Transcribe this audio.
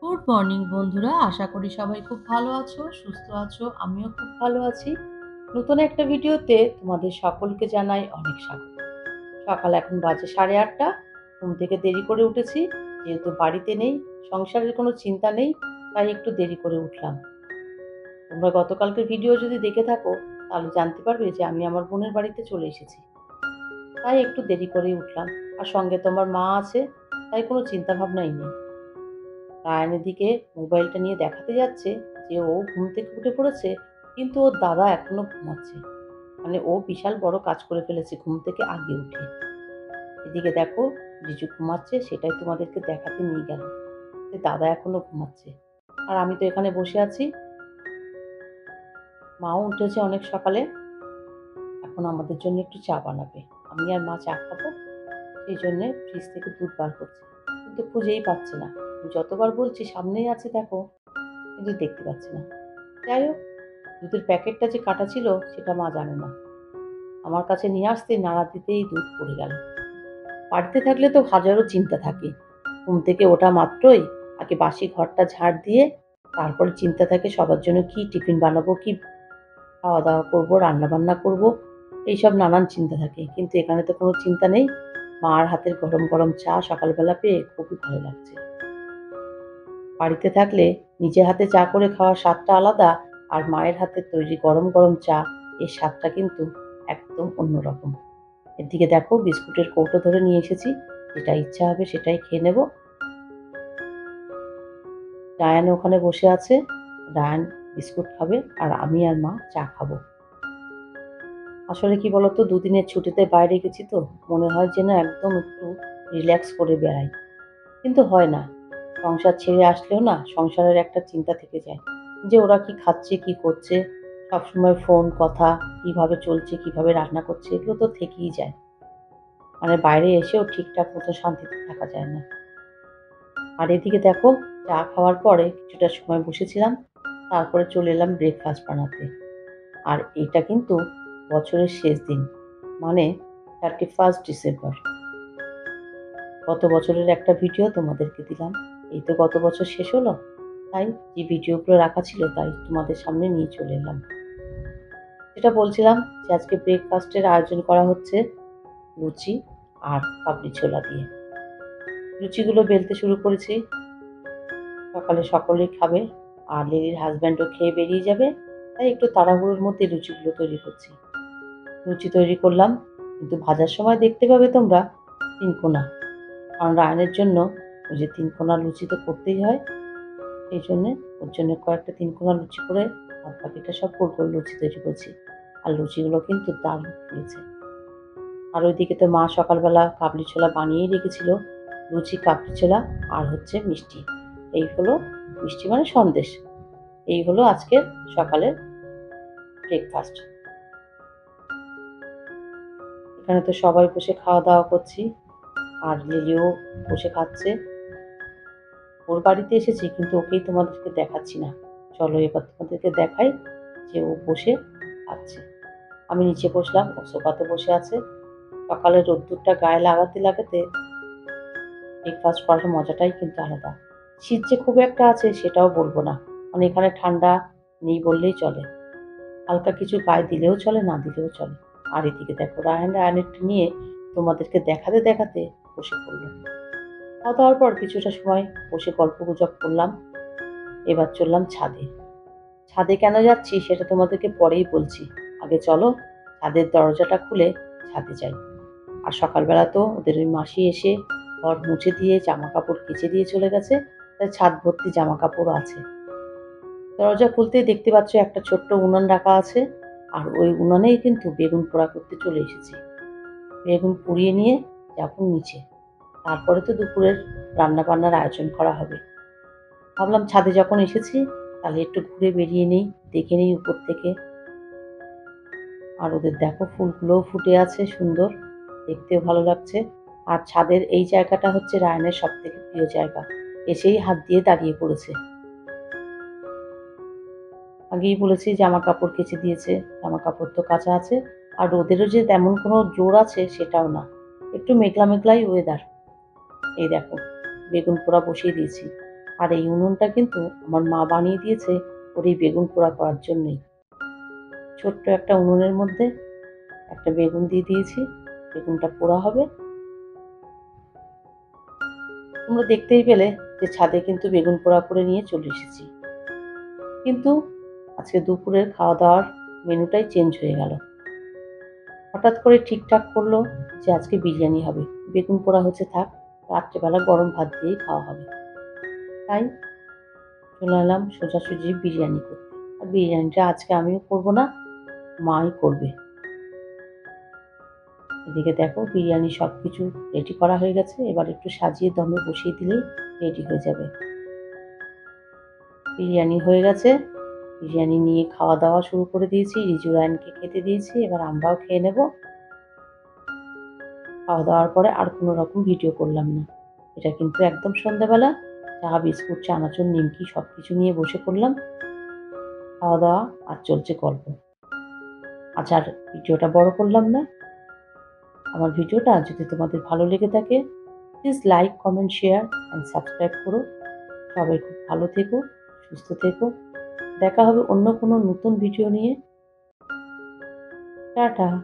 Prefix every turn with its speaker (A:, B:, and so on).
A: Good morning বন্ধুরা, আশা করি সবাই খুব ভালো আছো, সুস্থ আছো। আমিও খুব ভালো আছি। নতুন একটা ভিডিওতে তোমাদের সকলকে জানাই অনেক স্বাগত। সকাল এখন বাজে 8:30। ঘুম থেকে দেরি করে উঠেছি, যেহেতু বাড়িতে নেই, সংসারের কোনো চিন্তা নেই, তাই একটু দেরি করে উঠলাম। তোমরা গতকালকের ভিডিও যদি দেখে থাকো তাহলে জানতে পারবে যে আমি আমার বোনের বাড়িতে চলে এসেছি, তাই একটু দেরি করেই উঠলাম। আর সঙ্গে তোমার মা আছে, তাই কোনো চিন্তা ভাবনাই নেই। রায়ানের দিকে মোবাইলটা নিয়ে দেখাতে যাচ্ছে যে ও ঘুম থেকে উঠে পড়েছে, কিন্তু ওর দাদা এখনো ঘুমাচ্ছে। মানে ও বিশাল বড় কাজ করে ফেলেছে ঘুম থেকে আগে উঠে। এদিকে দেখো, জিজু ঘুমাচ্ছে, সেটাই তোমাদেরকে দেখাতে নিয়ে গেল যে দাদা এখনো ঘুমাচ্ছে। আর আমি তো এখানে বসে আছি। মাও উঠেছে অনেক সকালে, এখন আমাদের জন্য একটু চা বানাবে। আমি আর মা চা খাবো, সেই জন্য ফ্রিজ থেকে দুধ বার করছি, কিন্তু খুঁজেই পাচ্ছে না। আমি যতবার বলছি সামনেই আছে দেখো, কিন্তু দেখতে পাচ্ছি না। যাই হোক, দুধের প্যাকেটটা যে কাটা ছিল সেটা মা জানে না। আমার কাছে নিয়ে আসতে নাড়া দিতেই দুধ পড়ে গেল। বাড়িতে থাকলে তো হাজারো চিন্তা থাকে। ঘুম থেকে ওঠা মাত্রই আগে বাসি ঘরটা ঝাড় দিয়ে তারপরে চিন্তা থাকে সবার জন্য কি টিফিন বানাবো, কি খাওয়া দাওয়া করবো, রান্না বান্না করবো, এইসব নানান চিন্তা থাকে। কিন্তু এখানে তো কোনো চিন্তা নেই। মার হাতের গরম গরম চা সকালবেলা পেয়ে খুবই ভালো লাগছে। বাড়িতে থাকলে নিজের হাতে চা করে খাওয়ার স্বাদটা আলাদা, আর মায়ের হাতে তৈরি গরম গরম চা, এর স্বাদটা কিন্তু একদম অন্যরকম। এদিকে দেখো, বিস্কুটের কৌটো ধরে নিয়ে এসেছি, যেটা ইচ্ছা হবে সেটাই খেয়ে নেব। রায়ান ওখানে বসে আছে, রায়ান বিস্কুট খাবে আর আমি আর মা চা খাবো। আসলে কি বলতো, দুদিনের ছুটিতে বাইরে গেছি তো, মনে হয় যেন একদম একটু রিল্যাক্স করে বেড়াই, কিন্তু হয় না। সংসার ছেড়ে আসলেও না সংসারের একটা চিন্তা থেকে যায় যে ওরা কি খাচ্ছে, কি করছে, সবসময় ফোন, কথা, কিভাবে চলছে, কিভাবে রান্না করছে, এগুলো তো থেকেই যায়। মানে বাইরে এসেও ঠিকঠাক মতো শান্তিতে থাকা যায় না। আর এদিকে দেখো, চা খাওয়ার পরে কিছুটা সময় বসেছিলাম, তারপরে চলে এলাম ব্রেকফাস্ট বানাতে। আর এটা কিন্তু বছরের শেষ দিন, মানে 31 ডিসেম্বর। গত বছরের একটা ভিডিও তোমাদেরকে দিলাম, এই তো গত বছর শেষ হলো, তাই যে ভিডিওগুলো রাখা ছিল তাই তোমাদের সামনে নিয়ে চলে এলাম। যেটা বলছিলাম যে আজকে ব্রেকফাস্টের আয়োজন করা হচ্ছে লুচি আর কাবলি ছোলা দিয়ে। লুচিগুলো বেলতে শুরু করেছি। সকালে সকলেই খাবে, আর লিলির হাজব্যান্ডও খেয়ে বেরিয়ে যাবে, তাই একটু তাড়াহুড়োর মধ্যে লুচিগুলো তৈরি করছি। লুচি তৈরি করলাম, কিন্তু ভাজার সময় দেখতে পাবে তোমরা 3 কোনা, কারণ রায়নের জন্য ওই যে 3 কোনা লুচি তো করতেই হয়, সেই জন্যে ওর জন্য কয়েকটা 3 কোনা লুচি করে বাদ বাকিটা সব গোল গোল লুচি তৈরি করছি। আর লুচিগুলো কিন্তু দারুণ ফুলেছে। আর ওইদিকে তো মা সকালবেলা কাবলি ছোলা বানিয়েই রেখেছিল। লুচি, কাবলি ছোলা আর হচ্ছে মিষ্টি। এই হলো, মিষ্টি মানে সন্দেশ। এই হলো আজকের সকালের ব্রেকফাস্ট। এখানে তো সবাই বসে খাওয়া দাওয়া করছি, আর লিলিও বসে খাচ্ছে। ওর বাড়িতে এসেছি, কিন্তু ওকেই তোমাদেরকে দেখাচ্ছি না। চলো এবার তোমাদেরকে দেখাই যে ও বসে খাচ্ছে। আমি নিচে বসলাম, ও সোফাতে বসে আছে। সকালের রোদ্দুরটা গায়ে লাগাতে লাগাতে ব্রেকফাস্ট করার মজাটাই কিন্তু আলাদা। শীত যে খুব একটা আছে সেটাও বলবো না, মানে এখানে ঠান্ডা নেই বললেই চলে। হালকা কিছু গায়ে দিলেও চলে, না দিলেও চলে। আর এদিকে দেখো, রায়ানেরটা নিয়ে তোমাদেরকে দেখাতে দেখাতে বসে পড়লো। খাওয়া দাওয়ার পর কিছুটা সময় বসে গল্প গুজব করলাম। এবার চললাম ছাদে। ছাদে কেন যাচ্ছি সেটা তোমাদেরকে পরেই বলছি। আগে চলো ছাদের দরজাটা খুলে ছাদে যাই। আর সকালবেলা তো ওদের ওই মাসি এসে ঘর মুছে দিয়ে জামা কাপড় কেচে দিয়ে চলে গেছে, তাই ছাদ ভর্তি জামা কাপড় আছে। দরজা খুলতেই দেখতে পাচ্ছ একটা ছোট্ট উনান রাখা আছে, আর ওই উনানেই কিন্তু বেগুন পোড়া করতে চলে এসেছি। বেগুন পুড়িয়ে নিয়ে যাবো নিচে, তারপরে তো দুপুরের রান্না বান্নার আয়োজন করা হবে। ভাবলাম ছাদে যখন এসেছি তাহলে একটু ঘুরে বেরিয়ে নেই, দেখে নেই উপর থেকে। আর ওদের দেখো, ফুলগুলোও ফুটে আছে সুন্দর, দেখতেও ভালো লাগছে। আর ছাদের এই জায়গাটা হচ্ছে রায়ানের সব থেকে প্রিয় জায়গা, এসেই হাত দিয়ে দাঁড়িয়ে পড়েছে। আগেই বলেছি জামা কাপড় কেচে দিয়েছে, জামা কাপড় তো কাচা আছে। আর রোদেরও যে তেমন কোনো জোর আছে সেটাও না, একটু মেঘলা মেঘলাই ওয়েদার। এই দেখো, বেগুন পোড়া বসিয়ে দিয়েছি। আর এই উনুনটা কিন্তু আমার মা বানিয়ে দিয়েছে ওর এই বেগুন পোড়া করার জন্যই। ছোট্ট একটা উনুনের মধ্যে একটা বেগুন দিয়ে দিয়েছি, বেগুনটা পোড়া হবে। তোমরা দেখতেই পেলে যে ছাদে কিন্তু বেগুন পোড়া করে নিয়ে চলে এসেছি। কিন্তু আজকে দুপুরের খাওয়া-দাওয়ার মেনুটাই চেঞ্জ হয়ে গেল। হঠাৎ করে ঠিকঠাক করলো যে আজকে বিরিয়ানি হবে। বেগুন পোড়া হচ্ছে থাক, রাত্রেবেলা গরম ভাত দিয়েই খাওয়া হবে। তাই চলে এলাম সোজাসুজি বিরিয়ানি করতে। আর বিরিয়ানিটা আজকে আমিও করব না, মাই করবে। এদিকে দেখো বিরিয়ানি সবকিছু রেডি করা হয়ে গেছে। এবার একটু সাজিয়ে দমে বসিয়ে দিলেই রেডি হয়ে যাবে। বিরিয়ানি হয়ে গেছে। বিরিয়ানি নিয়ে খাওয়া-দাওয়া শুরু করে দিয়েছি। রিজু রায়হানকে খেতে দিয়েছি। এবার আমরাও খেয়ে নেব। খাওয়া-দাওয়ার পরে আর কোনো রকম ভিডিও করলাম না। এটা কিন্তু একদম সন্ধ্যাবেলা। চা, বিস্কুট, চানাচুর, নিমকি সবকিছু নিয়ে বসে পড়লাম। খাওয়া-দাওয়া আর চলছে গল্প। আজ আর ভিডিওটা বড় করলাম না। আমার ভিডিওটা যদি তোমাদের ভালো লেগে থাকে, please like, comment, share and subscribe করো। সবাই খুব ভালো থেকো, সুস্থ থেকো। দেখা হবে অন্য কোনো নতুন ভিডিও নিয়ে। টাটা।